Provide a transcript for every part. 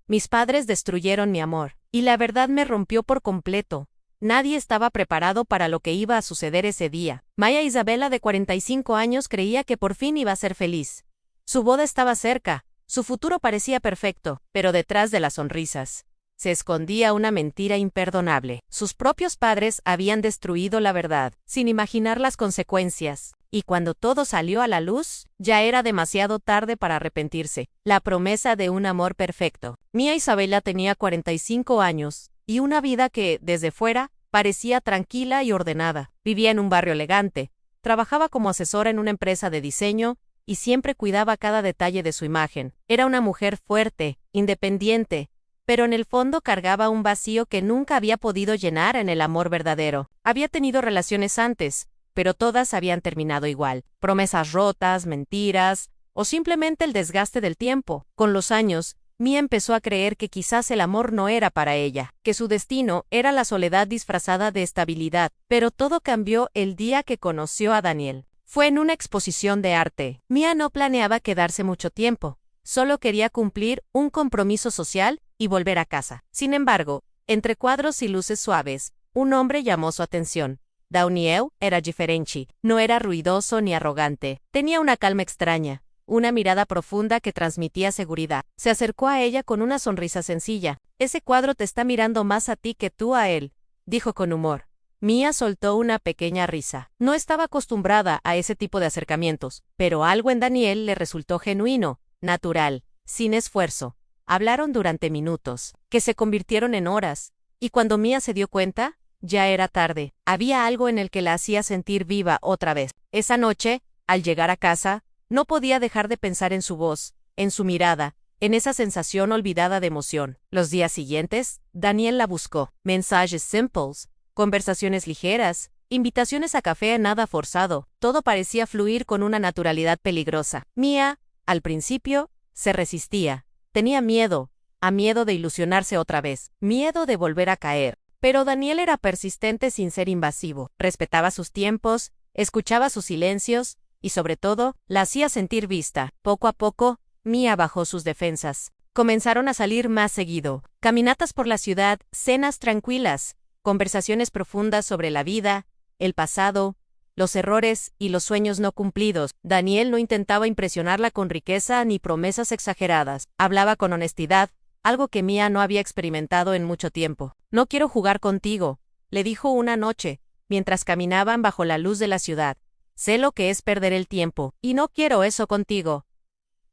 Mis padres destruyeron mi amor, y la verdad me rompió por completo. Nadie estaba preparado para lo que iba a suceder ese día. Maya Isabela, de 45 años, creía que por fin iba a ser feliz. Su boda estaba cerca, su futuro parecía perfecto, pero detrás de las sonrisas se escondía una mentira imperdonable. Sus propios padres habían destruido la verdad, sin imaginar las consecuencias. Y cuando todo salió a la luz, ya era demasiado tarde para arrepentirse. La promesa de un amor perfecto. Mía Isabela tenía 45 años, y una vida que, desde fuera, parecía tranquila y ordenada. Vivía en un barrio elegante, trabajaba como asesora en una empresa de diseño, y siempre cuidaba cada detalle de su imagen. Era una mujer fuerte, independiente, pero en el fondo cargaba un vacío que nunca había podido llenar en el amor verdadero. Había tenido relaciones antes, pero todas habían terminado igual. Promesas rotas, mentiras, o simplemente el desgaste del tiempo. Con los años, Mia empezó a creer que quizás el amor no era para ella, que su destino era la soledad disfrazada de estabilidad. Pero todo cambió el día que conoció a Daniel. Fue en una exposición de arte. Mia no planeaba quedarse mucho tiempo, solo quería cumplir un compromiso social y volver a casa. Sin embargo, entre cuadros y luces suaves, un hombre llamó su atención. Daniel era diferente, no era ruidoso ni arrogante, tenía una calma extraña, una mirada profunda que transmitía seguridad. Se acercó a ella con una sonrisa sencilla. «Ese cuadro te está mirando más a ti que tú a él», dijo con humor. Mia soltó una pequeña risa. No estaba acostumbrada a ese tipo de acercamientos, pero algo en Daniel le resultó genuino, natural, sin esfuerzo. Hablaron durante minutos, que se convirtieron en horas, y cuando Mia se dio cuenta, ya era tarde. Había algo en el que la hacía sentir viva otra vez. Esa noche, al llegar a casa, no podía dejar de pensar en su voz, en su mirada, en esa sensación olvidada de emoción. Los días siguientes, Daniel la buscó. Mensajes simples, conversaciones ligeras, invitaciones a café, nada forzado. Todo parecía fluir con una naturalidad peligrosa. Mia, al principio, se resistía. Tenía miedo, a miedo de ilusionarse otra vez, miedo de volver a caer. Pero Daniel era persistente sin ser invasivo. Respetaba sus tiempos, escuchaba sus silencios, y sobre todo, la hacía sentir vista. Poco a poco, Mia bajó sus defensas. Comenzaron a salir más seguido. Caminatas por la ciudad, cenas tranquilas, conversaciones profundas sobre la vida, el pasado, los errores y los sueños no cumplidos. Daniel no intentaba impresionarla con riqueza ni promesas exageradas. Hablaba con honestidad, algo que Mia no había experimentado en mucho tiempo. «No quiero jugar contigo», le dijo una noche, mientras caminaban bajo la luz de la ciudad. «Sé lo que es perder el tiempo, y no quiero eso contigo».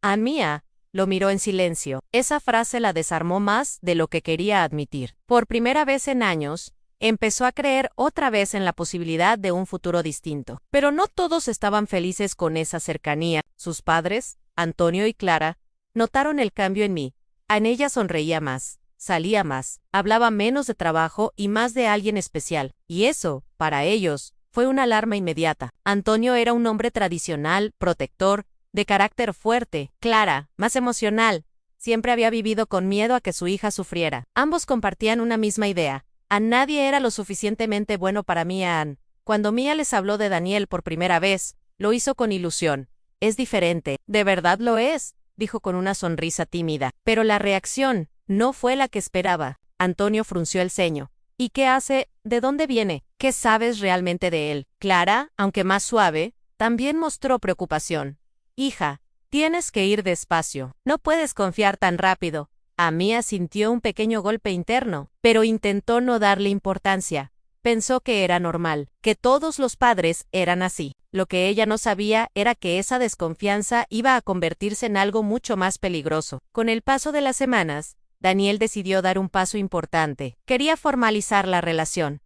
A Mia lo miró en silencio. Esa frase la desarmó más de lo que quería admitir. Por primera vez en años, empezó a creer otra vez en la posibilidad de un futuro distinto. Pero no todos estaban felices con esa cercanía. Sus padres, Antonio y Clara, notaron el cambio en mí. En ella sonreía más, salía más, hablaba menos de trabajo y más de alguien especial. Y eso, para ellos, fue una alarma inmediata. Antonio era un hombre tradicional, protector, de carácter fuerte. Clara, más emocional. Siempre había vivido con miedo a que su hija sufriera. Ambos compartían una misma idea. A nadie era lo suficientemente bueno para Mia. Cuando Mia les habló de Daniel por primera vez, lo hizo con ilusión. «Es diferente». «De verdad lo es», dijo con una sonrisa tímida. Pero la reacción no fue la que esperaba. Antonio frunció el ceño. «¿Y qué hace? ¿De dónde viene? ¿Qué sabes realmente de él?» Clara, aunque más suave, también mostró preocupación. «Hija, tienes que ir despacio. No puedes confiar tan rápido». A Mia sintió un pequeño golpe interno, pero intentó no darle importancia. Pensó que era normal, que todos los padres eran así. Lo que ella no sabía era que esa desconfianza iba a convertirse en algo mucho más peligroso. Con el paso de las semanas, Daniel decidió dar un paso importante. Quería formalizar la relación.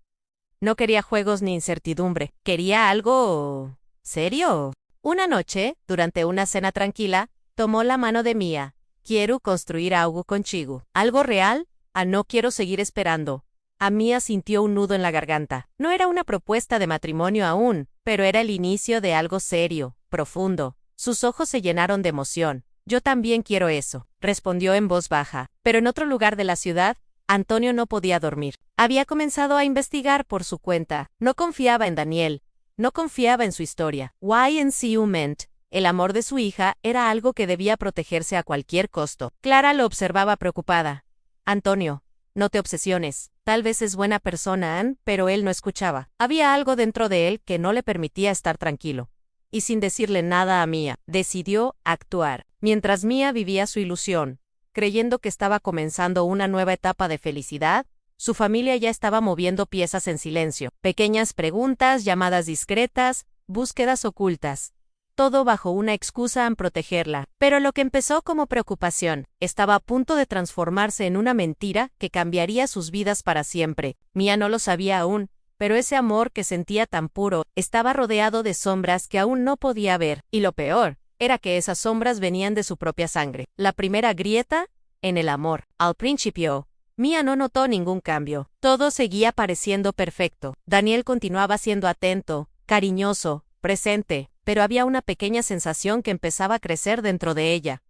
No quería juegos ni incertidumbre. Quería algo serio. Una noche, durante una cena tranquila, tomó la mano de Mia. «Quiero construir algo contigo». «¿Algo real?» «No quiero seguir esperando». A Mia sintió un nudo en la garganta. No era una propuesta de matrimonio aún, pero era el inicio de algo serio, profundo. Sus ojos se llenaron de emoción. «Yo también quiero eso», respondió en voz baja. Pero en otro lugar de la ciudad, Antonio no podía dormir. Había comenzado a investigar por su cuenta. No confiaba en Daniel. No confiaba en su historia. YNCU Ment El amor de su hija era algo que debía protegerse a cualquier costo. Clara lo observaba preocupada. Antonio, no te obsesiones. Tal vez es buena persona, Ann, pero él no escuchaba. Había algo dentro de él que no le permitía estar tranquilo. Y sin decirle nada a Mia, decidió actuar. Mientras Mia vivía su ilusión, creyendo que estaba comenzando una nueva etapa de felicidad, su familia ya estaba moviendo piezas en silencio. Pequeñas preguntas, llamadas discretas, búsquedas ocultas. Todo bajo una excusa en protegerla. Pero lo que empezó como preocupación estaba a punto de transformarse en una mentira que cambiaría sus vidas para siempre. Mia no lo sabía aún, pero ese amor que sentía tan puro estaba rodeado de sombras que aún no podía ver. Y lo peor era que esas sombras venían de su propia sangre. La primera grieta en el amor. Al principio, Mia no notó ningún cambio. Todo seguía pareciendo perfecto. Daniel continuaba siendo atento, cariñoso, presente, pero había una pequeña sensación que empezaba a crecer dentro de ella.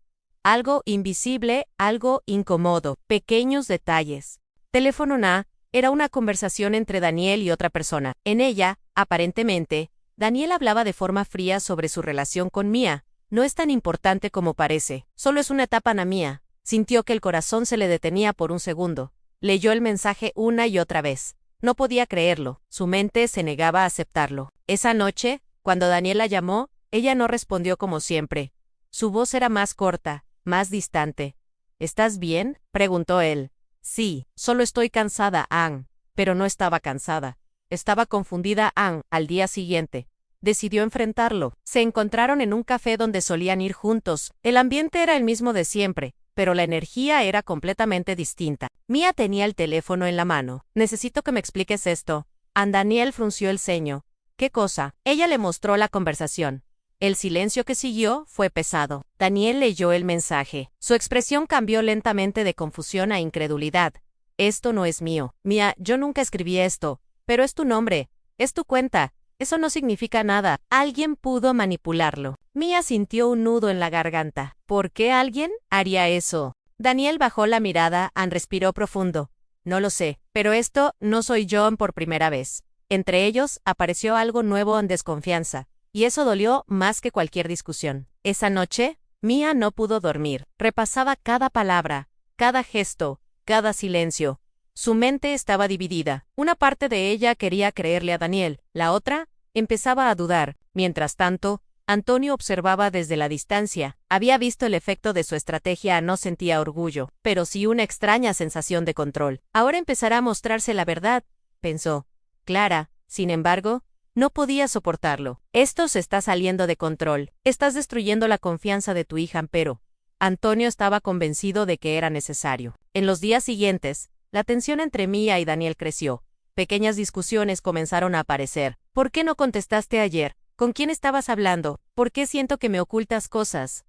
Algo invisible, algo incómodo, pequeños detalles. Teléfono Na era una conversación entre Daniel y otra persona. En ella, aparentemente, Daniel hablaba de forma fría sobre su relación con Mia. No es tan importante como parece, solo es una etapa na Mia. Sintió que el corazón se le detenía por un segundo. Leyó el mensaje una y otra vez. No podía creerlo, su mente se negaba a aceptarlo. Esa noche, cuando Daniel la llamó, ella no respondió como siempre. Su voz era más corta, más distante. ¿Estás bien?, preguntó él. Sí, solo estoy cansada, Ann. Pero no estaba cansada. Estaba confundida, Ann. Al día siguiente, decidió enfrentarlo. Se encontraron en un café donde solían ir juntos. El ambiente era el mismo de siempre, pero la energía era completamente distinta. Mia tenía el teléfono en la mano. Necesito que me expliques esto. Ann. Daniel frunció el ceño. ¿Qué cosa? Ella le mostró la conversación. El silencio que siguió fue pesado. Daniel leyó el mensaje. Su expresión cambió lentamente de confusión a incredulidad. Esto no es mío. Mia, yo nunca escribí esto. Pero es tu nombre. Es tu cuenta. Eso no significa nada. Alguien pudo manipularlo. Mia sintió un nudo en la garganta. ¿Por qué alguien haría eso? Daniel bajó la mirada. Ann respiró profundo. No lo sé, pero esto no soy yo por primera vez. Entre ellos apareció algo nuevo en desconfianza. Y eso dolió más que cualquier discusión. Esa noche, Mia no pudo dormir. Repasaba cada palabra, cada gesto, cada silencio. Su mente estaba dividida. Una parte de ella quería creerle a Daniel, la otra empezaba a dudar. Mientras tanto, Antonio observaba desde la distancia. Había visto el efecto de su estrategia. No sentía orgullo, pero sí una extraña sensación de control. Ahora empezará a mostrarse la verdad, pensó. Clara, sin embargo, no podía soportarlo. Esto se está saliendo de control. Estás destruyendo la confianza de tu hija, pero Antonio estaba convencido de que era necesario. En los días siguientes, la tensión entre Mia y Daniel creció. Pequeñas discusiones comenzaron a aparecer. ¿Por qué no contestaste ayer? ¿Con quién estabas hablando? ¿Por qué siento que me ocultas cosas?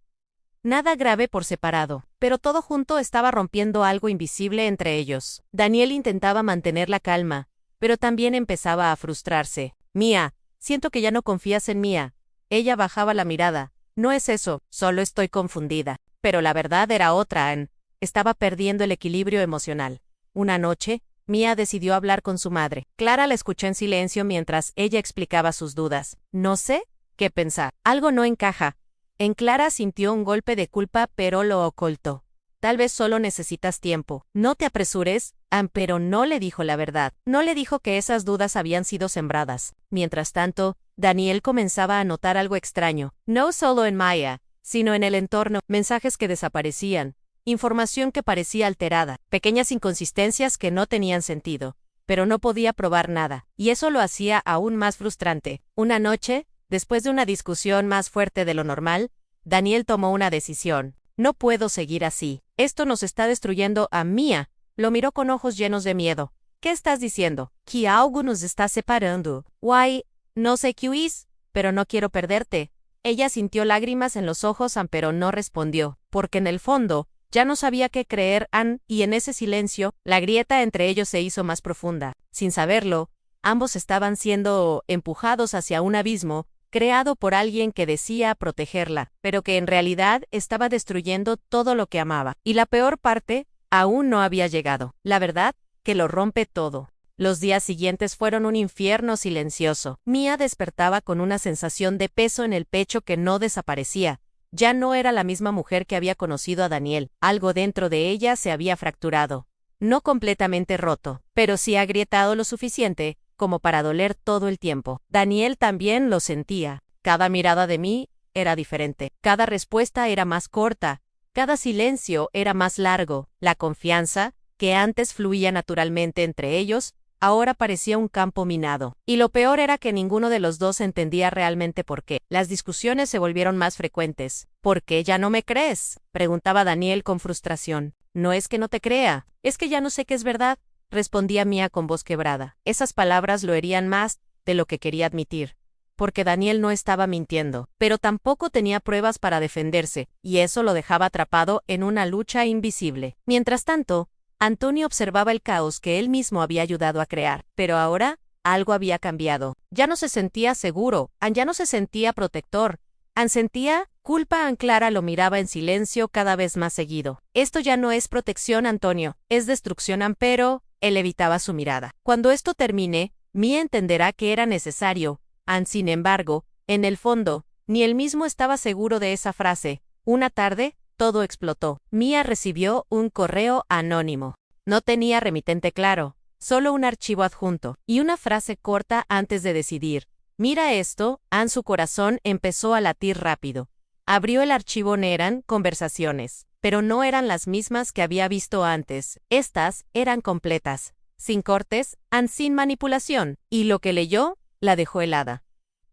Nada grave por separado, pero todo junto estaba rompiendo algo invisible entre ellos. Daniel intentaba mantener la calma, pero también empezaba a frustrarse. Mia, siento que ya no confías en Mia. Ella bajaba la mirada. No es eso, solo estoy confundida. Pero la verdad era otra, Ann. Estaba perdiendo el equilibrio emocional. Una noche, Mia decidió hablar con su madre. Clara la escuchó en silencio mientras ella explicaba sus dudas. No sé qué pensar. Algo no encaja. En Clara sintió un golpe de culpa, pero lo ocultó. Tal vez solo necesitas tiempo. No te apresures, Ann, pero no le dijo la verdad. No le dijo que esas dudas habían sido sembradas. Mientras tanto, Daniel comenzaba a notar algo extraño. No solo en Maya, sino en el entorno. Mensajes que desaparecían. Información que parecía alterada. Pequeñas inconsistencias que no tenían sentido. Pero no podía probar nada. Y eso lo hacía aún más frustrante. Una noche, después de una discusión más fuerte de lo normal, Daniel tomó una decisión. No puedo seguir así. Esto nos está destruyendo a Mia. Lo miró con ojos llenos de miedo. ¿Qué estás diciendo? Que algo nos está separando. Why, no sé qué es, pero no quiero perderte. Ella sintió lágrimas en los ojos, pero no respondió, porque en el fondo, ya no sabía qué creer, Ann, y en ese silencio, la grieta entre ellos se hizo más profunda. Sin saberlo, ambos estaban siendo empujados hacia un abismo, creado por alguien que decía protegerla, pero que en realidad estaba destruyendo todo lo que amaba. Y la peor parte, aún no había llegado. La verdad, que lo rompe todo. Los días siguientes fueron un infierno silencioso. Mia despertaba con una sensación de peso en el pecho que no desaparecía. Ya no era la misma mujer que había conocido a Daniel. Algo dentro de ella se había fracturado. No completamente roto, pero sí agrietado lo suficiente como para doler todo el tiempo. Daniel también lo sentía. Cada mirada de mí era diferente. Cada respuesta era más corta. Cada silencio era más largo. La confianza, que antes fluía naturalmente entre ellos, ahora parecía un campo minado. Y lo peor era que ninguno de los dos entendía realmente por qué. Las discusiones se volvieron más frecuentes. ¿Por qué ya no me crees?, preguntaba Daniel con frustración. No es que no te crea, es que ya no sé qué es verdad, respondía Mia con voz quebrada. Esas palabras lo herían más de lo que quería admitir. Porque Daniel no estaba mintiendo, pero tampoco tenía pruebas para defenderse, y eso lo dejaba atrapado en una lucha invisible. Mientras tanto, Antonio observaba el caos que él mismo había ayudado a crear, pero ahora algo había cambiado. Ya no se sentía seguro, ya no se sentía protector, sentía culpa. Clara lo miraba en silencio cada vez más seguido. Esto ya no es protección, Antonio, es destrucción, pero él evitaba su mirada. Cuando esto termine, Mia entenderá que era necesario. Sin embargo, en el fondo, ni él mismo estaba seguro de esa frase. Una tarde, todo explotó. Mia recibió un correo anónimo. No tenía remitente claro, solo un archivo adjunto, y una frase corta antes de decidir. Mira esto, su corazón empezó a latir rápido. Abrió el archivo. Eran conversaciones, pero no eran las mismas que había visto antes. Estas eran completas, sin cortes, sin manipulación, y lo que leyó la dejó helada.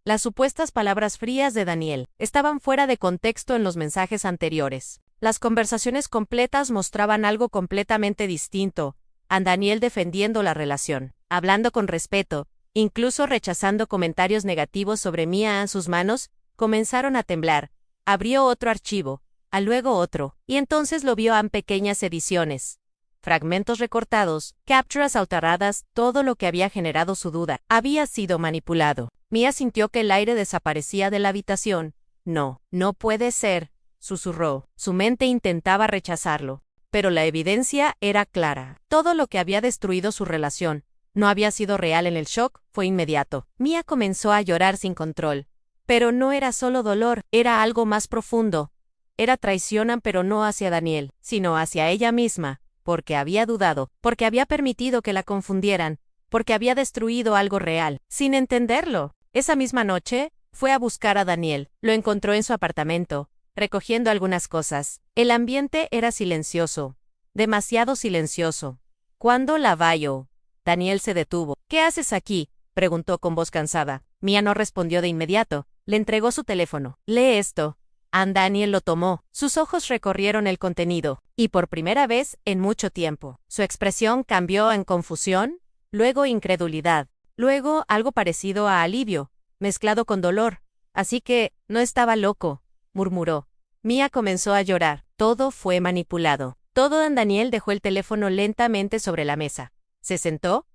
Las supuestas palabras frías de Daniel estaban fuera de contexto en los mensajes anteriores. Las conversaciones completas mostraban algo completamente distinto. Daniel defendiendo la relación, hablando con respeto, incluso rechazando comentarios negativos sobre Mia. Sus manos comenzaron a temblar. Abrió otro archivo, luego otro, y entonces lo vio en pequeñas ediciones. Fragmentos recortados, capturas alteradas, todo lo que había generado su duda había sido manipulado. Mia sintió que el aire desaparecía de la habitación. No, no puede ser, susurró. Su mente intentaba rechazarlo, pero la evidencia era clara. Todo lo que había destruido su relación no había sido real. En el shock fue inmediato. Mia comenzó a llorar sin control. Pero no era solo dolor, era algo más profundo. Era traición, pero no hacia Daniel, sino hacia ella misma. Porque había dudado, porque había permitido que la confundieran, porque había destruido algo real, sin entenderlo. Esa misma noche, fue a buscar a Daniel. Lo encontró en su apartamento, recogiendo algunas cosas. El ambiente era silencioso, demasiado silencioso. ¿Cuándo la veo? Daniel se detuvo. ¿Qué haces aquí?, preguntó con voz cansada. Mia no respondió de inmediato. Le entregó su teléfono. Lee esto. Daniel lo tomó. Sus ojos recorrieron el contenido, y por primera vez en mucho tiempo, su expresión cambió en confusión, luego incredulidad, luego algo parecido a alivio, mezclado con dolor. Así que, no estaba loco, murmuró. Mia comenzó a llorar. Todo fue manipulado. Todo. Daniel dejó el teléfono lentamente sobre la mesa. Se sentó.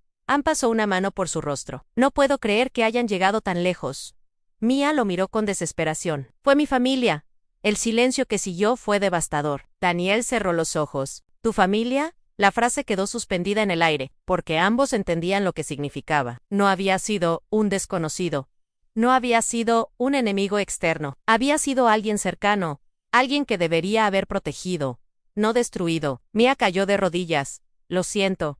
Pasó una mano por su rostro. No puedo creer que hayan llegado tan lejos. Mia lo miró con desesperación. Fue mi familia. El silencio que siguió fue devastador. Daniel cerró los ojos. ¿Tu familia? La frase quedó suspendida en el aire, porque ambos entendían lo que significaba. No había sido un desconocido. No había sido un enemigo externo. Había sido alguien cercano, alguien que debería haber protegido, no destruido. Mia cayó de rodillas. Lo siento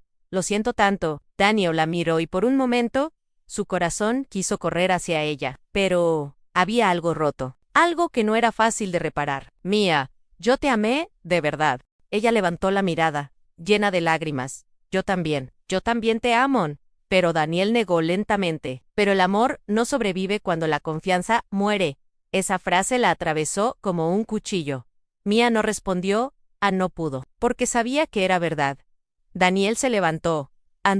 tanto. Daniel la miró y por un momento, su corazón quiso correr hacia ella. Pero había algo roto. Algo que no era fácil de reparar. Mia, yo te amé, de verdad. Ella levantó la mirada, llena de lágrimas. Yo también te amo. Pero Daniel negó lentamente. Pero el amor no sobrevive cuando la confianza muere. Esa frase la atravesó como un cuchillo. Mia no respondió, no pudo, porque sabía que era verdad. Daniel se levantó.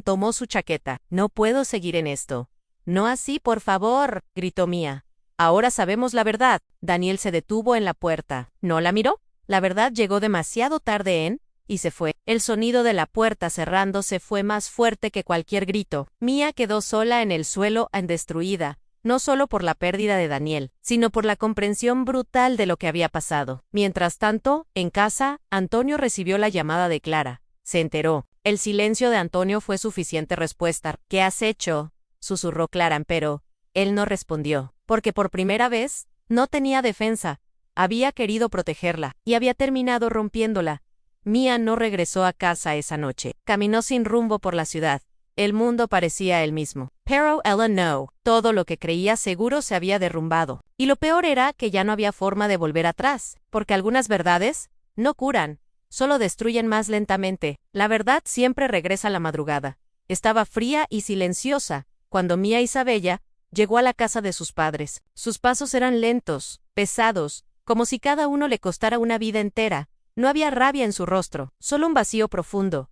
Tomó su chaqueta. No puedo seguir en esto. No así, por favor, gritó Mia. Ahora sabemos la verdad. Daniel se detuvo en la puerta. ¿No la miró? La verdad llegó demasiado tarde y se fue. El sonido de la puerta cerrándose fue más fuerte que cualquier grito. Mia quedó sola en el suelo, destruida, no solo por la pérdida de Daniel, sino por la comprensión brutal de lo que había pasado. Mientras tanto, en casa, Antonio recibió la llamada de Clara. Se enteró. El silencio de Antonio fue suficiente respuesta. ¿Qué has hecho?, susurró Clara, pero él no respondió, porque por primera vez no tenía defensa. Había querido protegerla, y había terminado rompiéndola. Mia no regresó a casa esa noche. Caminó sin rumbo por la ciudad. El mundo parecía el mismo. Pero Ella no. Todo lo que creía seguro se había derrumbado. Y lo peor era que ya no había forma de volver atrás, porque algunas verdades no curan, solo destruyen más lentamente. La verdad siempre regresa a la madrugada. Estaba fría y silenciosa cuando Mia Isabella llegó a la casa de sus padres. Sus pasos eran lentos, pesados, como si cada uno le costara una vida entera. No había rabia en su rostro, solo un vacío profundo,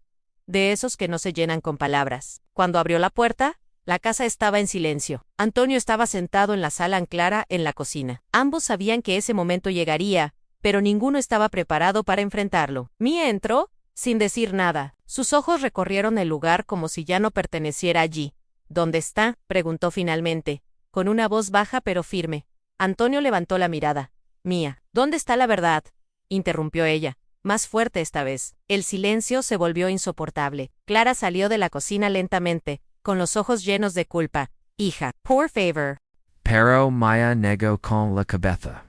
de esos que no se llenan con palabras. Cuando abrió la puerta, la casa estaba en silencio. Antonio estaba sentado en la sala, Clara en la cocina. Ambos sabían que ese momento llegaría, pero ninguno estaba preparado para enfrentarlo. Mia entró sin decir nada. Sus ojos recorrieron el lugar como si ya no perteneciera allí. ¿Dónde está?, preguntó finalmente, con una voz baja pero firme. Antonio levantó la mirada. Mia, ¿dónde está la verdad?, interrumpió ella, más fuerte esta vez. El silencio se volvió insoportable. Clara salió de la cocina lentamente, con los ojos llenos de culpa. Hija, por favor. Pero Maya nego con la cabeza.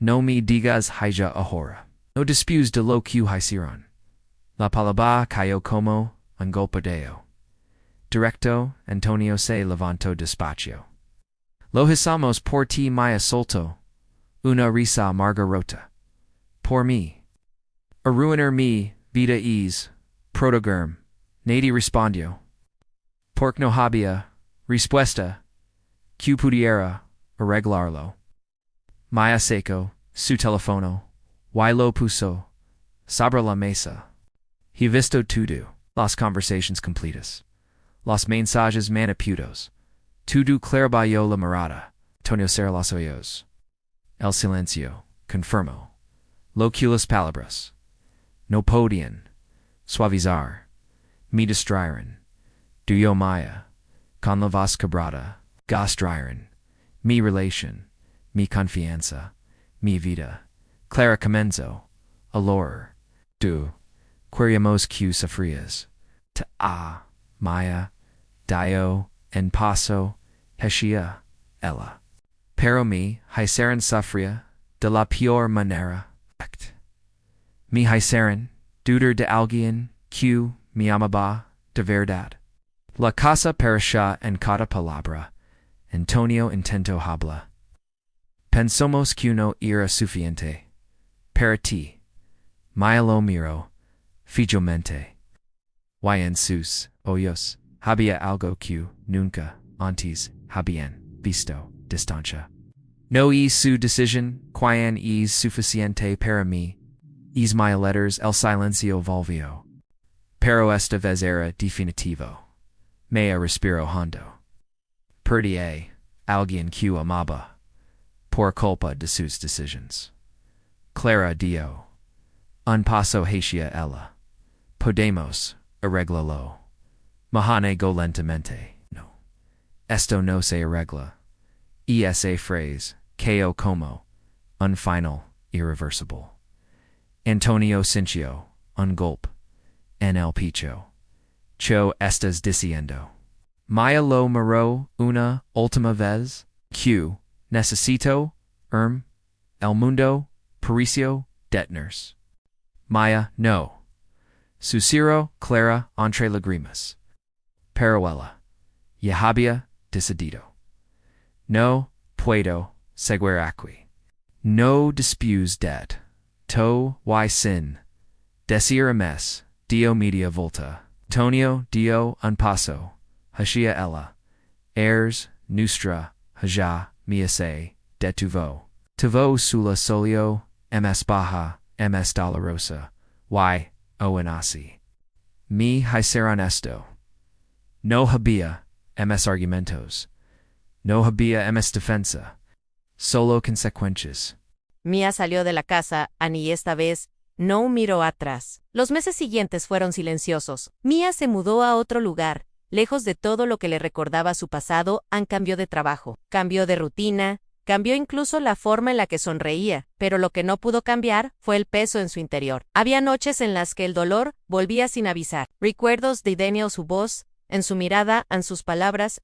No me digas hija ahora. No disputes de lo que hicieron. La palabra cayó como un golpe deo. Directo, Antonio se levantó despacio. Lo hicimos por ti, Maya soltó una risa amarga rota. Por mí. Arruinar mi vida es protegerme. Nadie respondió. Porque no había respuesta que pudiera arreglarlo. Maya sacó su teléfono y lo puso sobre la mesa. He visto todo. Las conversaciones completas. Los mensajes manipuados. Todo clarificó la mirada. Antonio cerró los ojos. El silencio confirmó lo que las palabras no podían suavizar. Me distrayeron. Yo Maya, con la voz quebrada, gastrayeron mi relación, mi confianza, mi vida. Clara comenzó a llorar. Tú, queríamos que sufrías. Maya, dio en paso, hechía ella. Pero me hicieron sufrir de la peor manera. Me hicieron dudar de alguien que me amaba de verdad. La casa pereció en cada palabra. Antonio intentó hablar. Pensamos que no era suficiente para ti. Maya lo miró fijamente. Y en sus ojos había algo que nunca antes habían visto. Distancia. No es su decisión quien es suficiente para mí. Es Maya letters el silencio volvió. Pero esta vez era definitivo. Maya respiró hondo. Perdí a alguien que amaba por culpa de sus decisiones. Clara dio un paso hacia ella. Podemos arreglarlo. Manejo lentamente. No. Esto no se arregla. Esa phrase, quedó como un final irreversible. Antonio sintió un golpe en el pecho. ¿Qué estás diciendo? Maya lo miró una última vez. Que necesito el mundo pareció detenerse. Maya no. Susurró Clara entre lágrimas. Pero ella ya había decidido. No puedo seguir aquí. No disputes de to y sin decir más. Dio media volta. Antonio dio un paso hacia ella. Nuestra hija mía se detuvo. Tuvo sulla solio ms baja ms dolorosa. Y o en así. Me hicieron esto. No había ms argumentos. No había ms defensa. Solo consecuencias. Mia salió de la casa, y esta vez no miró atrás. Los meses siguientes fueron silenciosos. Mia se mudó a otro lugar, lejos de todo lo que le recordaba su pasado. Cambió de trabajo, cambió de rutina, Cambió incluso la forma en la que sonreía, pero lo que no pudo cambiar fue el peso en su interior. Había noches en las que el dolor volvía sin avisar. Recuerdos de Daniel, su voz, en su mirada, en sus palabras,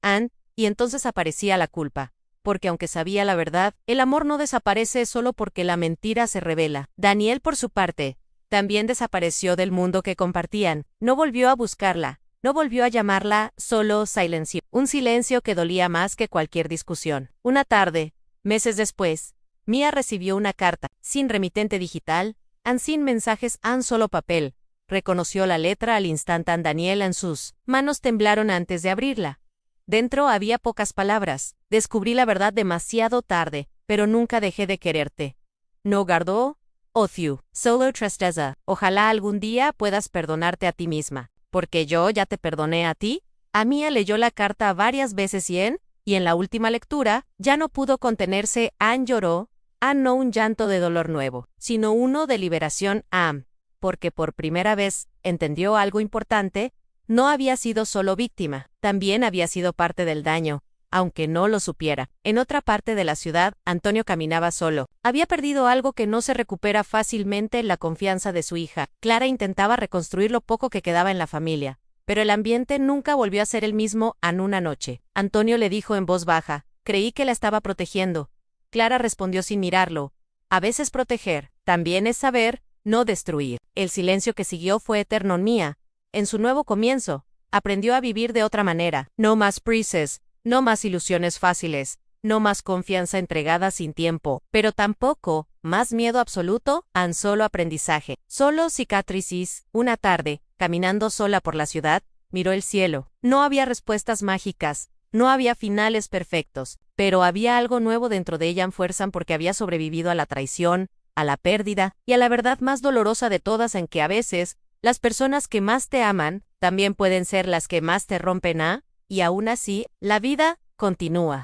y entonces aparecía la culpa. Porque aunque sabía la verdad, el amor no desaparece solo porque la mentira se revela. Daniel, por su parte, también desapareció del mundo que compartían. No volvió a buscarla. No volvió a llamarla, solo silencio. Un silencio que dolía más que cualquier discusión. Una tarde, meses después, Mia recibió una carta, sin remitente digital, sin mensajes, solo papel. Reconoció la letra al instante. Daniel en sus manos temblaron antes de abrirla. Dentro había pocas palabras. Descubrí la verdad demasiado tarde, pero nunca dejé de quererte. No guardó, ocio, solo tristeza. Ojalá algún día puedas perdonarte a ti misma. Porque yo ya te perdoné a ti. Mia leyó la carta varias veces y en la última lectura, ya no pudo contenerse. Lloró, no un llanto de dolor nuevo, sino uno de liberación. Porque por primera vez entendió algo importante. No había sido solo víctima, también había sido parte del daño, aunque no lo supiera. En otra parte de la ciudad, Antonio caminaba solo. Había perdido algo que no se recupera fácilmente: la confianza de su hija. Clara intentaba reconstruir lo poco que quedaba en la familia, pero el ambiente nunca volvió a ser el mismo. Una noche, Antonio le dijo en voz baja: creí que la estaba protegiendo. Clara respondió sin mirarlo: a veces proteger también es saber, no destruir. El silencio que siguió fue eterno. Mia, en su nuevo comienzo, aprendió a vivir de otra manera. No más prisas, no más ilusiones fáciles, no más confianza entregada sin tiempo, pero tampoco más miedo absoluto. Solo aprendizaje, solo cicatrices. Una tarde, caminando sola por la ciudad, miró el cielo. No había respuestas mágicas, no había finales perfectos, pero había algo nuevo dentro de ella. Fuerzan porque había sobrevivido a la traición, a la pérdida y a la verdad más dolorosa de todas, en que a veces las personas que más te aman también pueden ser las que más te rompen. Y aún así, la vida continúa.